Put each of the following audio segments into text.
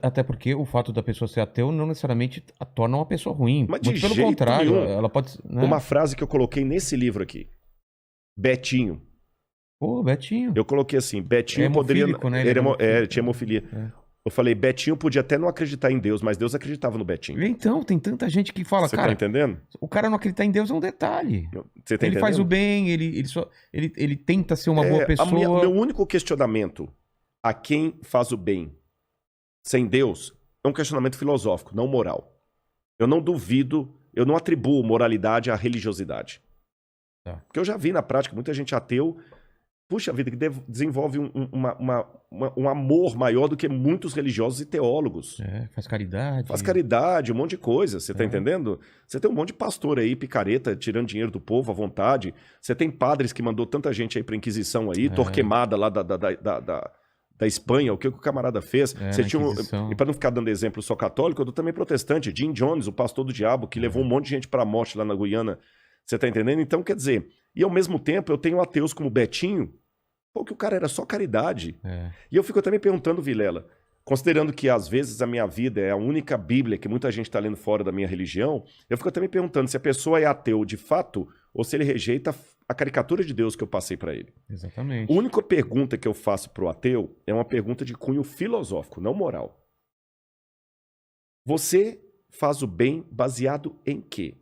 Até porque o fato da pessoa ser ateu não necessariamente a torna uma pessoa ruim. Mas de Muito pelo jeito contrário, nenhum. ela pode, né? Uma frase que eu coloquei nesse livro aqui. Betinho. Pô, Betinho. Eu coloquei assim, É Betinho poderia... hemofílico, né? Ele Ele é tinha hemofilia. é. Eu falei, Betinho podia até não acreditar em Deus, mas Deus acreditava no Betinho. Então, tem tanta gente que fala, Você tá cara, entendendo? o cara não acreditar em Deus é um detalhe. Você tá Ele faz o entendendo? bem, ele tenta ser uma boa pessoa. Meu único questionamento a quem faz o bem sem Deus é um questionamento filosófico, não moral. Eu não duvido, eu não atribuo moralidade à religiosidade. Tá. Porque eu já vi na prática muita gente ateu, puxa vida, que desenvolve um amor maior do que muitos religiosos e teólogos. Faz caridade. Faz caridade, um monte de coisa, você tá É. entendendo? Você tem um monte de pastor aí, picareta, tirando dinheiro do povo à vontade. Você tem padres que mandou tanta gente aí pra Inquisição aí, Torquemada lá da Espanha, o que o camarada fez. Você tinha e para não ficar dando exemplo, eu sou católico, eu dou também protestante. Jim Jones, o pastor do diabo, que levou um monte de gente pra morte lá na Guiana. Você tá entendendo? Então, quer dizer, e ao mesmo tempo eu tenho ateus como Betinho, pô, que o cara era só caridade. E eu fico também perguntando, Vilela, considerando que às vezes a minha vida é a única Bíblia que muita gente está lendo fora da minha religião, eu fico também perguntando se a pessoa é ateu de fato ou se ele rejeita a caricatura de Deus que eu passei para ele. Exatamente. A única pergunta que eu faço pro ateu é uma pergunta de cunho filosófico, não moral. Você faz o bem baseado em quê?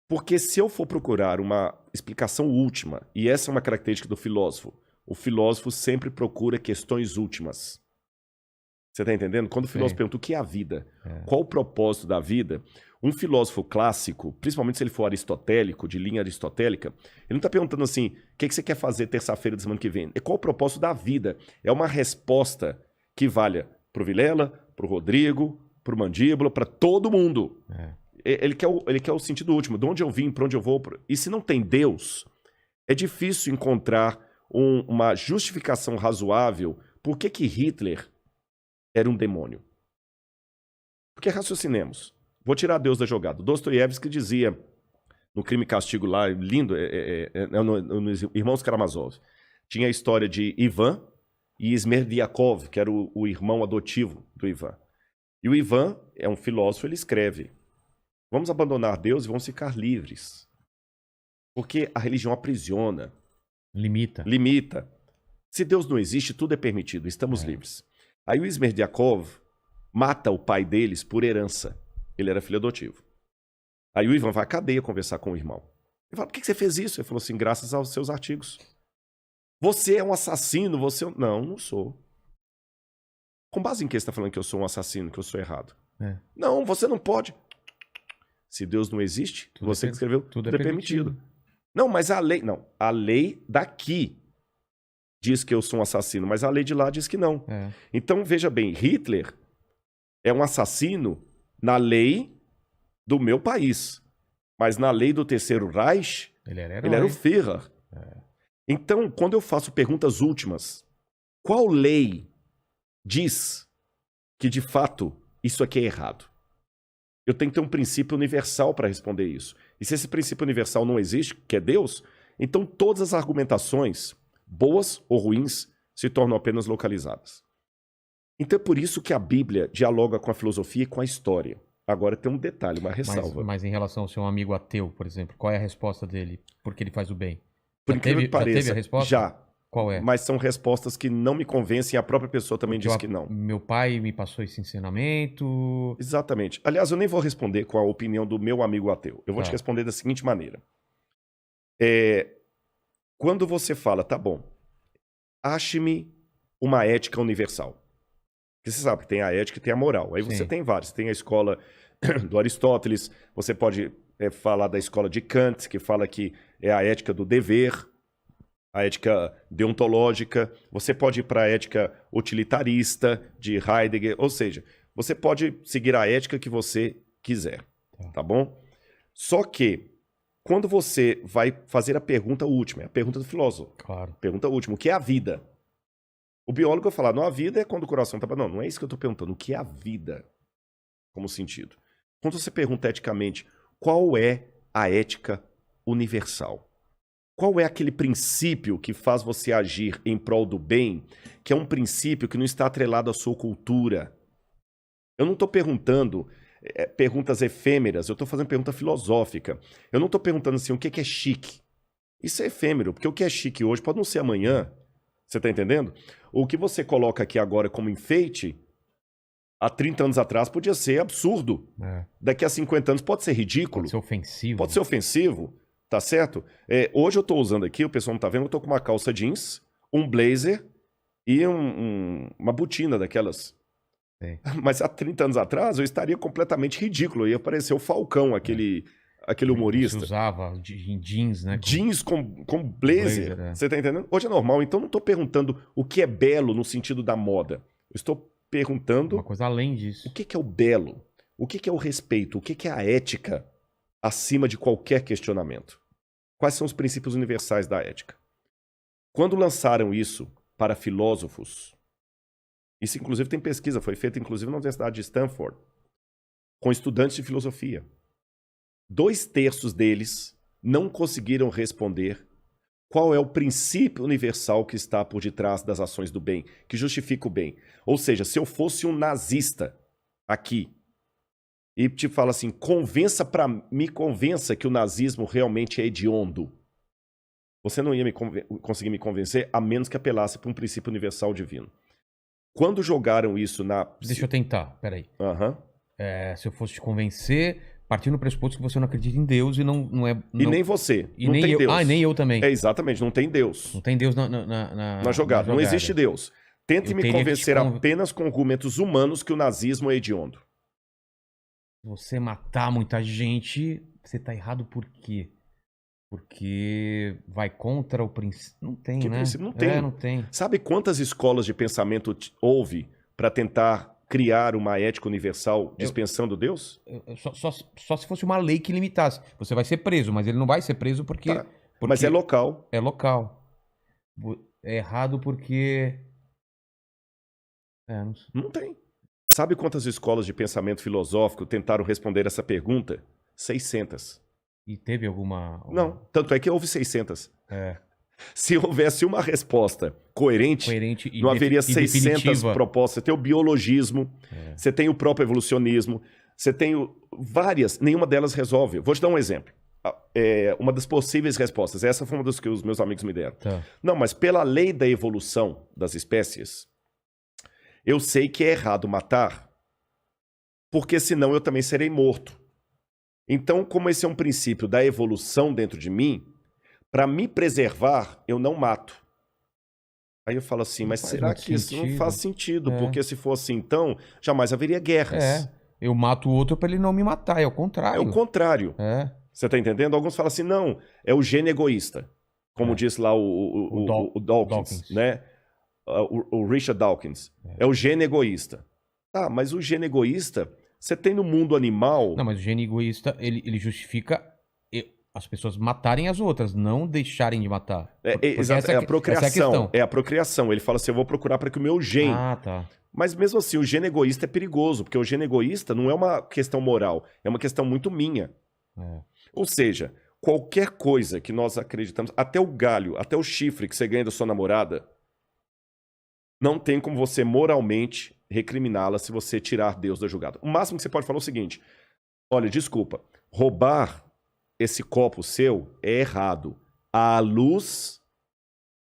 Porque se eu for procurar uma explicação última, e essa é uma característica do filósofo, o filósofo sempre procura questões últimas. Você está entendendo? Quando o filósofo pergunta o que é a vida, qual o propósito da vida, um filósofo clássico, principalmente se ele for aristotélico, de linha aristotélica, ele não está perguntando assim, o que você quer fazer terça-feira da semana que vem? É qual o propósito da vida? É uma resposta que valha para o Vilela, para o Rodrigo, para o Mandíbula, para todo mundo. Ele quer o sentido último, de onde eu vim, para onde eu vou. E se não tem Deus, é difícil encontrar uma justificação razoável por que Hitler era um demônio. Porque raciocinemos. Vou tirar Deus da jogada. Dostoiévski dizia, no Crime e Castigo lá, lindo, nos Irmãos Karamazov, tinha a história de Ivan e Smerdiakov, que era o irmão adotivo do Ivan. E o Ivan é um filósofo, ele escreve, vamos abandonar Deus e vamos ficar livres. Porque a religião aprisiona. Limita. Se Deus não existe, tudo é permitido, estamos livres. Aí o Smerdiakov mata o pai deles por herança. Ele era filho adotivo. Aí o Ivan vai à cadeia conversar com o irmão. Ele fala, por que você fez isso? Ele falou assim, graças aos seus artigos. Você é um assassino, você... Não, não sou. Com base em que você está falando que eu sou um assassino, que eu sou errado? Não, você não pode. Se Deus não existe, você que escreveu, tudo é permitido. Não, mas a lei... Não, a lei daqui diz que eu sou um assassino, mas a lei de lá diz que não. Então, veja bem, Hitler é um assassino na lei do meu país. Mas na lei do Terceiro Reich, ele era o Führer. Então, quando eu faço perguntas últimas, qual lei diz que, de fato, isso aqui é errado? Eu tenho que ter um princípio universal para responder isso. E se esse princípio universal não existe, que é Deus, então todas as argumentações, boas ou ruins, se tornam apenas localizadas. Então é por isso que a Bíblia dialoga com a filosofia e com a história. Agora tem um detalhe, uma ressalva. Mas em relação ao seu amigo ateu, por exemplo, qual é a resposta dele? Porque ele faz o bem? Por incrível que pareça, já teve a resposta? Já. Qual é? Mas são respostas que não me convencem, a própria pessoa também diz que não. Meu pai me passou esse ensinamento... Exatamente. Aliás, eu nem vou responder com a opinião do meu amigo ateu. Eu vou te responder da seguinte maneira. Quando você fala, tá bom, ache-me uma ética universal. Porque você sabe que tem a ética e tem a moral. Aí você tem vários. Você tem a escola do Aristóteles, você pode falar da escola de Kant, que fala que é a ética do dever, a ética deontológica. Você pode ir para a ética utilitarista de Heidegger. Ou seja, você pode seguir a ética que você quiser. Tá bom? Só que, quando você vai fazer a pergunta última, é a pergunta do filósofo. Claro. Pergunta última, o que é a vida? O biólogo vai falar, não, a vida é quando o coração está... Não, não é isso que eu estou perguntando. O que é a vida? Como sentido. Quando você pergunta eticamente, qual é a ética universal? Qual é aquele princípio que faz você agir em prol do bem, que é um princípio que não está atrelado à sua cultura, Eu não estou perguntando perguntas efêmeras, eu estou fazendo pergunta filosófica. Eu não estou perguntando assim, o que é chique? Isso é efêmero, porque o que é chique hoje pode não ser amanhã. Você está entendendo? O que você coloca aqui agora como enfeite, há 30 anos atrás podia ser absurdo. Daqui a 50 anos pode ser ridículo. Pode ser ofensivo. Pode ser ofensivo, tá certo? Hoje eu estou usando aqui, o pessoal não está vendo, eu estou com uma calça jeans, um blazer e uma botina daquelas. Sim. Mas há 30 anos atrás eu estaria completamente ridículo. Ia parecer o Falcão, aquele humorista. Você usava em jeans, né? Jeans com blazer. Você tá entendendo? Hoje é normal. Então não estou perguntando o que é belo no sentido da moda. Eu estou perguntando... Uma coisa além disso. O que é o belo? O que é o respeito? O que é a ética acima de qualquer questionamento? Quais são os princípios universais da ética? Quando lançaram isso para filósofos... Isso, inclusive, tem pesquisa. Foi feita, inclusive, na Universidade de Stanford, com estudantes de filosofia. 2/3 deles não conseguiram responder qual é o princípio universal que está por detrás das ações do bem, que justifica o bem. Ou seja, se eu fosse um nazista aqui e te falo assim, me convença que o nazismo realmente é hediondo, você não ia conseguir me convencer a menos que apelasse para um princípio universal divino. Quando jogaram isso na... Deixa eu tentar, peraí. Se eu fosse te convencer, partindo do pressuposto que você não acredita em Deus e não é... E nem você. E não nem tem eu. Deus. Ah, nem eu também. Exatamente, não tem Deus. Não tem Deus na jogada. Não existe Deus. Tente me convencer que apenas com argumentos humanos que o nazismo é hediondo. Você matar muita gente, você tá errado por quê? Porque vai contra o princípio. Não tem, que né? Princípio? Não tem. Não tem. Sabe quantas escolas de pensamento houve para tentar criar uma ética universal dispensando Deus? Só se fosse uma lei que limitasse. Você vai ser preso, mas ele não vai ser preso porque... Mas é local. É local. É errado porque... Não tem. Sabe quantas escolas de pensamento filosófico tentaram responder essa pergunta? 600. E teve alguma... Não, tanto é que houve 600. Se houvesse uma resposta coerente não haveria 600 definitiva. propostas. Você tem o biologismo, você tem o próprio evolucionismo, você tem várias, nenhuma delas resolve. Vou te dar um exemplo. Uma das possíveis respostas, essa foi uma das que os meus amigos me deram. Não, mas pela lei da evolução das espécies, eu sei que é errado matar, porque senão eu também serei morto. Então, como esse é um princípio da evolução dentro de mim, para me preservar, eu não mato. Aí eu falo assim, mas será que isso não faz sentido? Porque se for assim, então, jamais haveria guerras. Eu mato o outro para ele não me matar, é o contrário. É o contrário. Você tá entendendo? Alguns falam assim, não, é o gene egoísta. Como diz lá o Dawkins, né? O Richard Dawkins. É o gene egoísta. Tá, mas o gene egoísta... Você tem no mundo animal... Não, mas o gene egoísta, ele justifica as pessoas matarem as outras, não deixarem de matar. Exato, é a procriação. É a procriação. Ele fala assim, eu vou procurar para que o meu gene... Ah, tá. Mas mesmo assim, o gene egoísta é perigoso, porque o gene egoísta não é uma questão moral, é uma questão muito minha. Ou seja, qualquer coisa que nós acreditamos, até o galho, até o chifre que você ganha da sua namorada, não tem como você moralmente recriminá-la se você tirar Deus da jogada. O máximo que você pode falar é o seguinte, olha, desculpa, roubar esse copo seu é errado à luz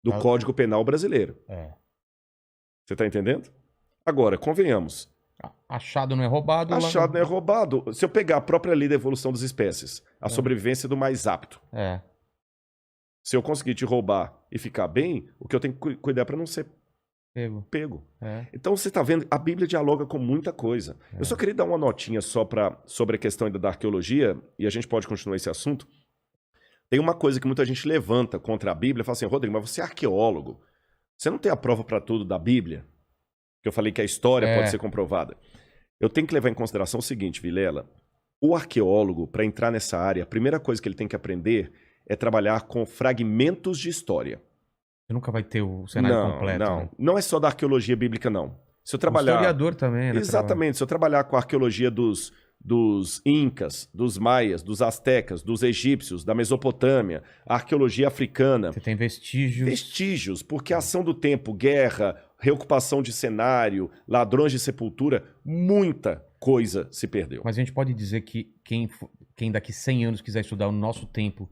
do Código Penal brasileiro. Você tá entendendo? Agora, convenhamos. Achado não é roubado. Achado não é roubado. Se eu pegar a própria lei da evolução das espécies, a sobrevivência do mais apto. Se eu conseguir te roubar e ficar bem, o que eu tenho que cuidar para não ser pego. Então você está vendo, a Bíblia dialoga com muita coisa. Eu só queria dar uma notinha só sobre a questão ainda da arqueologia, e a gente pode continuar esse assunto. Tem uma coisa que muita gente levanta contra a Bíblia, fala assim, Rodrigo, mas você é arqueólogo, você não tem a prova para tudo da Bíblia? Que eu falei que a história pode ser comprovada. Eu tenho que levar em consideração o seguinte, Vilela, o arqueólogo, para entrar nessa área, a primeira coisa que ele tem que aprender é trabalhar com fragmentos de história. Você nunca vai ter o cenário completo. Não, né? Não é só da arqueologia bíblica, não. Se eu trabalhar... O historiador também, né? Exatamente. Se eu trabalhar com a arqueologia dos incas, dos maias, dos astecas, dos egípcios, da Mesopotâmia, a arqueologia africana... Você tem vestígios. Vestígios, porque a ação do tempo, guerra, reocupação de cenário, ladrões de sepultura, muita coisa se perdeu. Mas a gente pode dizer que quem daqui 100 anos quiser estudar o nosso tempo,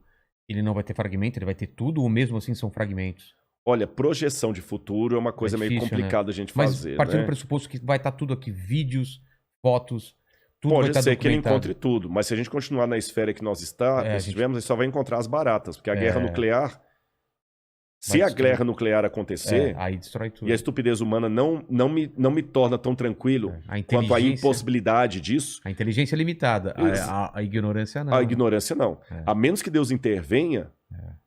ele não vai ter fragmento, ele vai ter tudo, ou mesmo assim são fragmentos? Olha, projeção de futuro é uma coisa meio difícil, complicada a gente Mas fazer, partindo né? do pressuposto que vai estar tudo aqui, vídeos, fotos, tudo vai Pode estar ser que ele documentado. encontre tudo, mas se a gente continuar na esfera que nós a gente- estivemos, ele só vai encontrar as baratas, porque a guerra nuclear, se Vai a destruir. guerra nuclear acontecer, aí destrói tudo. e a estupidez humana não me torna tão tranquilo A quanto a inteligência- impossibilidade disso, A inteligência é limitada, a ignorância não. a ignorância não. A menos que Deus intervenha,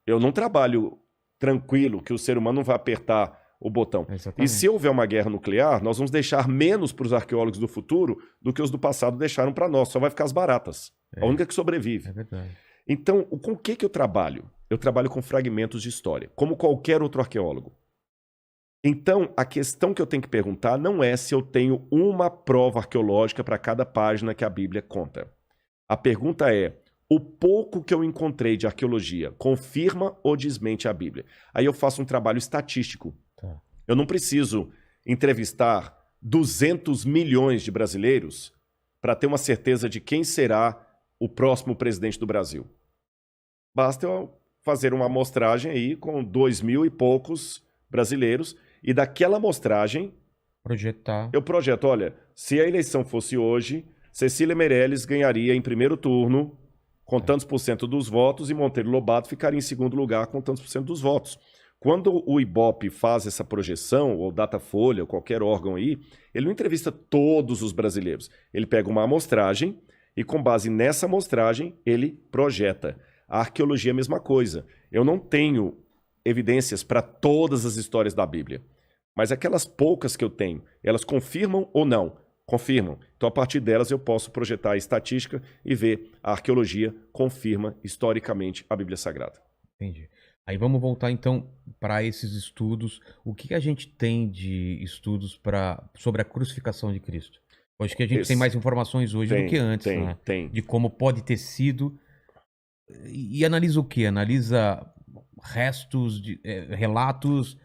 eu não trabalho tranquilo que o ser humano não vai apertar o botão. Exatamente. E se houver uma guerra nuclear, nós vamos deixar menos para os arqueólogos do futuro do que os do passado deixaram para nós. Só vai ficar as baratas. A única que sobrevive. É verdade. Então, com o que eu trabalho? Eu trabalho com fragmentos de história, como qualquer outro arqueólogo. Então, a questão que eu tenho que perguntar não é se eu tenho uma prova arqueológica para cada página que a Bíblia conta. A pergunta é: o pouco que eu encontrei de arqueologia confirma ou desmente a Bíblia? Aí eu faço um trabalho estatístico. Tá. Eu não preciso entrevistar 200 milhões de brasileiros para ter uma certeza de quem será o próximo presidente do Brasil. Basta eu fazer uma amostragem aí com 2.000 e poucos brasileiros e daquela amostragem Projetar. eu projeto, olha, se a eleição fosse hoje, Cecília Meirelles ganharia em primeiro turno com tantos por cento dos votos e Monteiro Lobato ficaria em segundo lugar com tantos por cento dos votos. Quando o Ibope faz essa projeção, ou Datafolha, ou qualquer órgão aí, ele não entrevista todos os brasileiros. Ele pega uma amostragem e, com base nessa amostragem, ele projeta. A arqueologia é a mesma coisa. Eu não tenho evidências para todas as histórias da Bíblia. Mas aquelas poucas que eu tenho, elas confirmam ou não? Confirmam. Então, a partir delas, eu posso projetar a estatística e ver a arqueologia confirma historicamente a Bíblia Sagrada. Entendi. Aí vamos voltar então para esses estudos. O que a gente tem de estudos sobre a crucificação de Cristo? Eu acho que a gente tem mais informações hoje do que antes, né? Tem. De como pode ter sido. E analisa o quê? Analisa restos, relatos,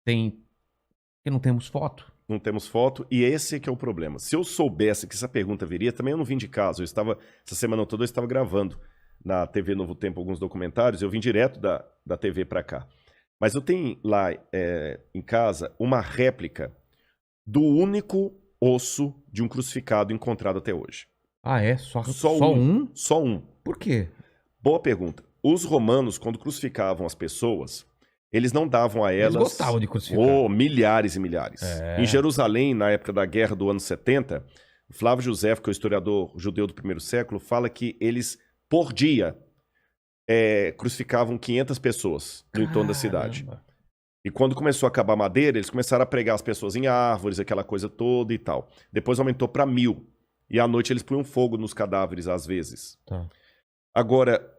porque não temos foto. Não temos foto, e esse é que é o problema. Se eu soubesse que essa pergunta viria, também eu não vim de casa. Essa semana toda eu estava gravando na TV Novo Tempo alguns documentários, eu vim direto da TV para cá. Mas eu tenho lá em casa uma réplica do único osso de um crucificado encontrado até hoje. Ah, é? Só um? Só um. Por quê? Boa pergunta. Os romanos, quando crucificavam as pessoas, eles não davam a elas... Eles gostavam de crucificar. Milhares e milhares. Em Jerusalém, na época da guerra do ano 70, Flávio Josefo, que é o historiador judeu do primeiro século, fala que eles, por dia, crucificavam 500 pessoas no entorno da cidade. E quando começou a acabar a madeira, eles começaram a pregar as pessoas em árvores, aquela coisa toda e tal. Depois aumentou para 1.000. E à noite eles punham fogo nos cadáveres, às vezes. Tá. Agora,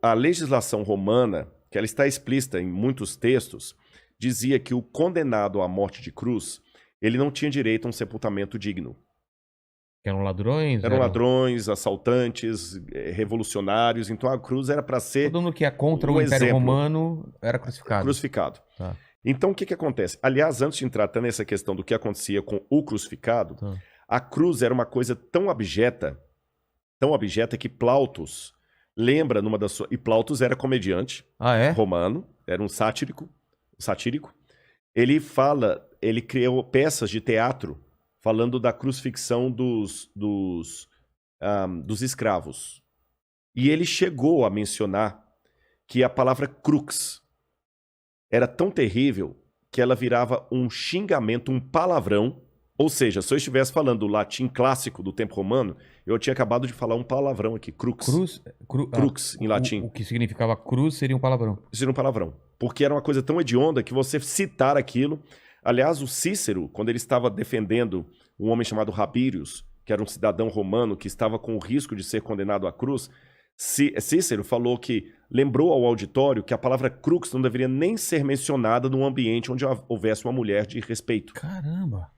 a legislação romana, que ela está explícita em muitos textos, dizia que o condenado à morte de cruz, ele não tinha direito a um sepultamento digno. Eram ladrões? Eram ladrões, assaltantes, revolucionários. Então a cruz era para ser... Todo mundo que é contra o Império Romano era crucificado. Crucificado. Tá. Então o que acontece? Aliás, antes de entrar até nessa questão do que acontecia com o crucificado, a cruz era uma coisa tão abjeta que Plautus lembra numa das suas... E Plautus era comediante romano, era um satírico. Ele criou peças de teatro falando da crucifixão dos escravos. E ele chegou a mencionar que a palavra crux era tão terrível que ela virava um xingamento, um palavrão. Ou seja, se eu estivesse falando o latim clássico do tempo romano, eu tinha acabado de falar um palavrão aqui, crux. Crux, em latim. O que significava cruz seria um palavrão. Seria um palavrão. Porque era uma coisa tão hedionda que você citar aquilo... Aliás, o Cícero, quando ele estava defendendo um homem chamado Rabírios, que era um cidadão romano que estava com o risco de ser condenado à cruz, Cícero falou que lembrou ao auditório que a palavra crux não deveria nem ser mencionada num ambiente onde houvesse uma mulher de respeito. Caramba!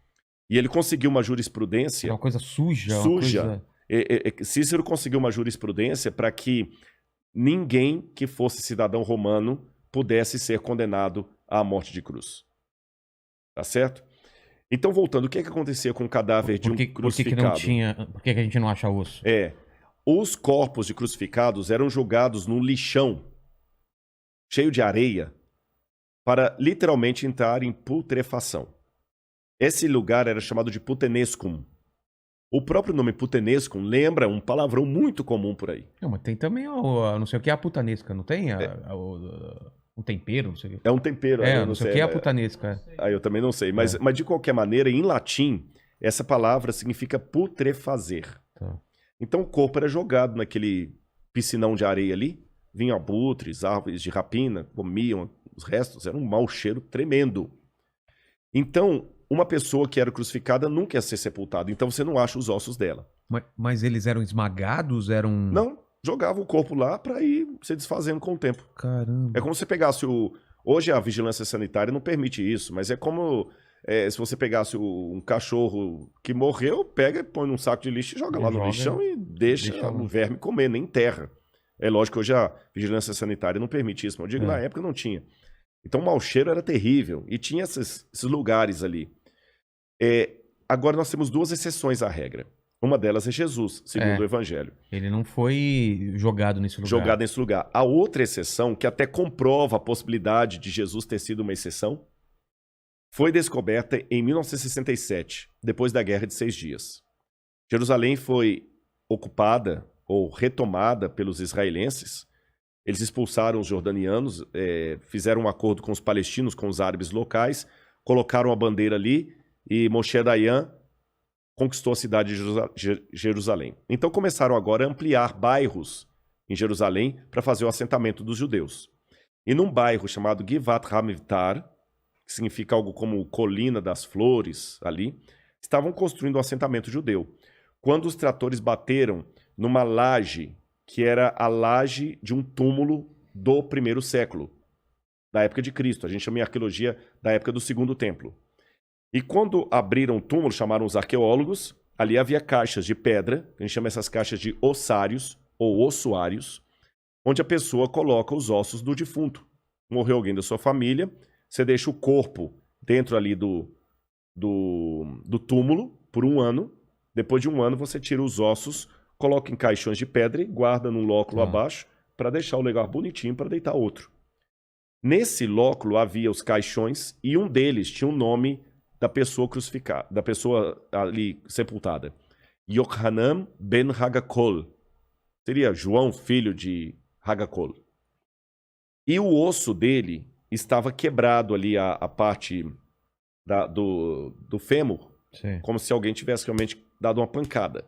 E ele conseguiu uma jurisprudência... Uma coisa suja. Cícero conseguiu uma jurisprudência para que ninguém que fosse cidadão romano pudesse ser condenado à morte de cruz. Tá certo? Então, voltando, o que acontecia com o cadáver de um crucificado? Por que a gente não acha osso? Os corpos de crucificados eram jogados num lixão cheio de areia para literalmente entrar em putrefação. Esse lugar era chamado de putenescum. O próprio nome putenescum lembra um palavrão muito comum por aí. Não, mas tem também, não sei o que é a putanesca, não tem? Um tempero, não sei o que. É um tempero. Não sei o que é a putanesca. Eu também não sei. Mas de qualquer maneira, em latim, essa palavra significa putrefazer. Tá. Então o corpo era jogado naquele piscinão de areia ali, vinham abutres, árvores de rapina, comiam os restos, era um mau cheiro tremendo. Então, uma pessoa que era crucificada nunca ia ser sepultada, então você não acha os ossos dela. Mas eles eram esmagados? Não, jogava o corpo lá para ir se desfazendo com o tempo. Caramba. É como se você pegasse Hoje a vigilância sanitária não permite isso, mas é como se você pegasse um cachorro que morreu, pega e põe num saco de lixo e joga lá no lixão e deixa o verme comer, nem enterra. É lógico que hoje a vigilância sanitária não permite isso, mas eu digo, na época não tinha. Então o mau cheiro era terrível e tinha esses lugares ali. Agora nós temos duas exceções à regra. Uma delas é Jesus, segundo o Evangelho. Ele não foi jogado nesse lugar. Jogado nesse lugar. A outra exceção, que até comprova a possibilidade de Jesus ter sido uma exceção, foi descoberta em 1967, depois da Guerra de 6 Dias. Jerusalém foi ocupada ou retomada pelos israelenses. Eles expulsaram os jordanianos, fizeram um acordo com os palestinos, com os árabes locais, colocaram a bandeira ali e Moshe Dayan conquistou a cidade de Jerusalém. Então começaram agora a ampliar bairros em Jerusalém para fazer o assentamento dos judeus. E num bairro chamado Givat Hamivtar, que significa algo como Colina das Flores, ali, estavam construindo um assentamento judeu. Quando os tratores bateram numa laje, que era a laje de um túmulo do primeiro século, da época de Cristo. A gente chama em arqueologia da época do Segundo Templo. E quando abriram o túmulo, chamaram os arqueólogos, ali havia caixas de pedra, a gente chama essas caixas de ossários ou ossuários, onde a pessoa coloca os ossos do defunto. Morreu alguém da sua família, você deixa o corpo dentro ali do túmulo por 1 ano. Depois de 1 ano você tira os ossos, coloca em caixões de pedra e guarda num lóculo abaixo para deixar o lugar bonitinho para deitar outro. Nesse lóculo havia os caixões e um deles tinha o nome da pessoa crucificada, da pessoa ali sepultada. Yochanan ben Hagakol. Seria João, filho de Hagakol. E o osso dele estava quebrado ali, a parte do fêmur, como se alguém tivesse realmente dado uma pancada.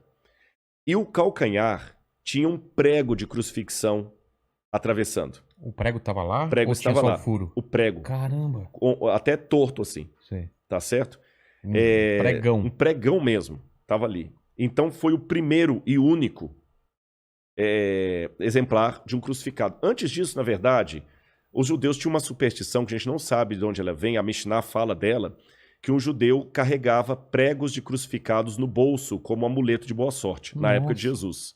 E o calcanhar tinha um prego de crucifixão atravessando. O prego estava lá? O prego estava lá. O furo? O prego. Caramba. Até torto assim. Sim. Tá certo? Pregão. Um pregão mesmo. Estava ali. Então foi o primeiro e único exemplar de um crucificado. Antes disso, na verdade, os judeus tinham uma superstição que a gente não sabe de onde ela vem. A Mishnah fala dela, que um judeu carregava pregos de crucificados no bolso como amuleto de boa sorte, na época de Jesus.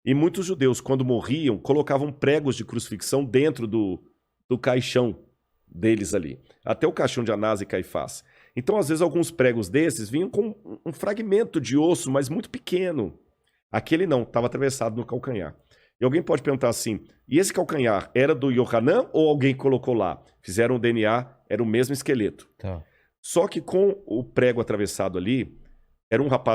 E muitos judeus, quando morriam, colocavam pregos de crucifixão dentro do caixão deles ali. Até o caixão de Anás e Caifás. Então, às vezes, alguns pregos desses vinham com um fragmento de osso, mas muito pequeno. Aquele não, estava atravessado no calcanhar. E alguém pode perguntar assim, e esse calcanhar era do Yohanan ou alguém colocou lá? Fizeram o DNA, era o mesmo esqueleto. Tá. Só que com o prego atravessado ali, era um rapaz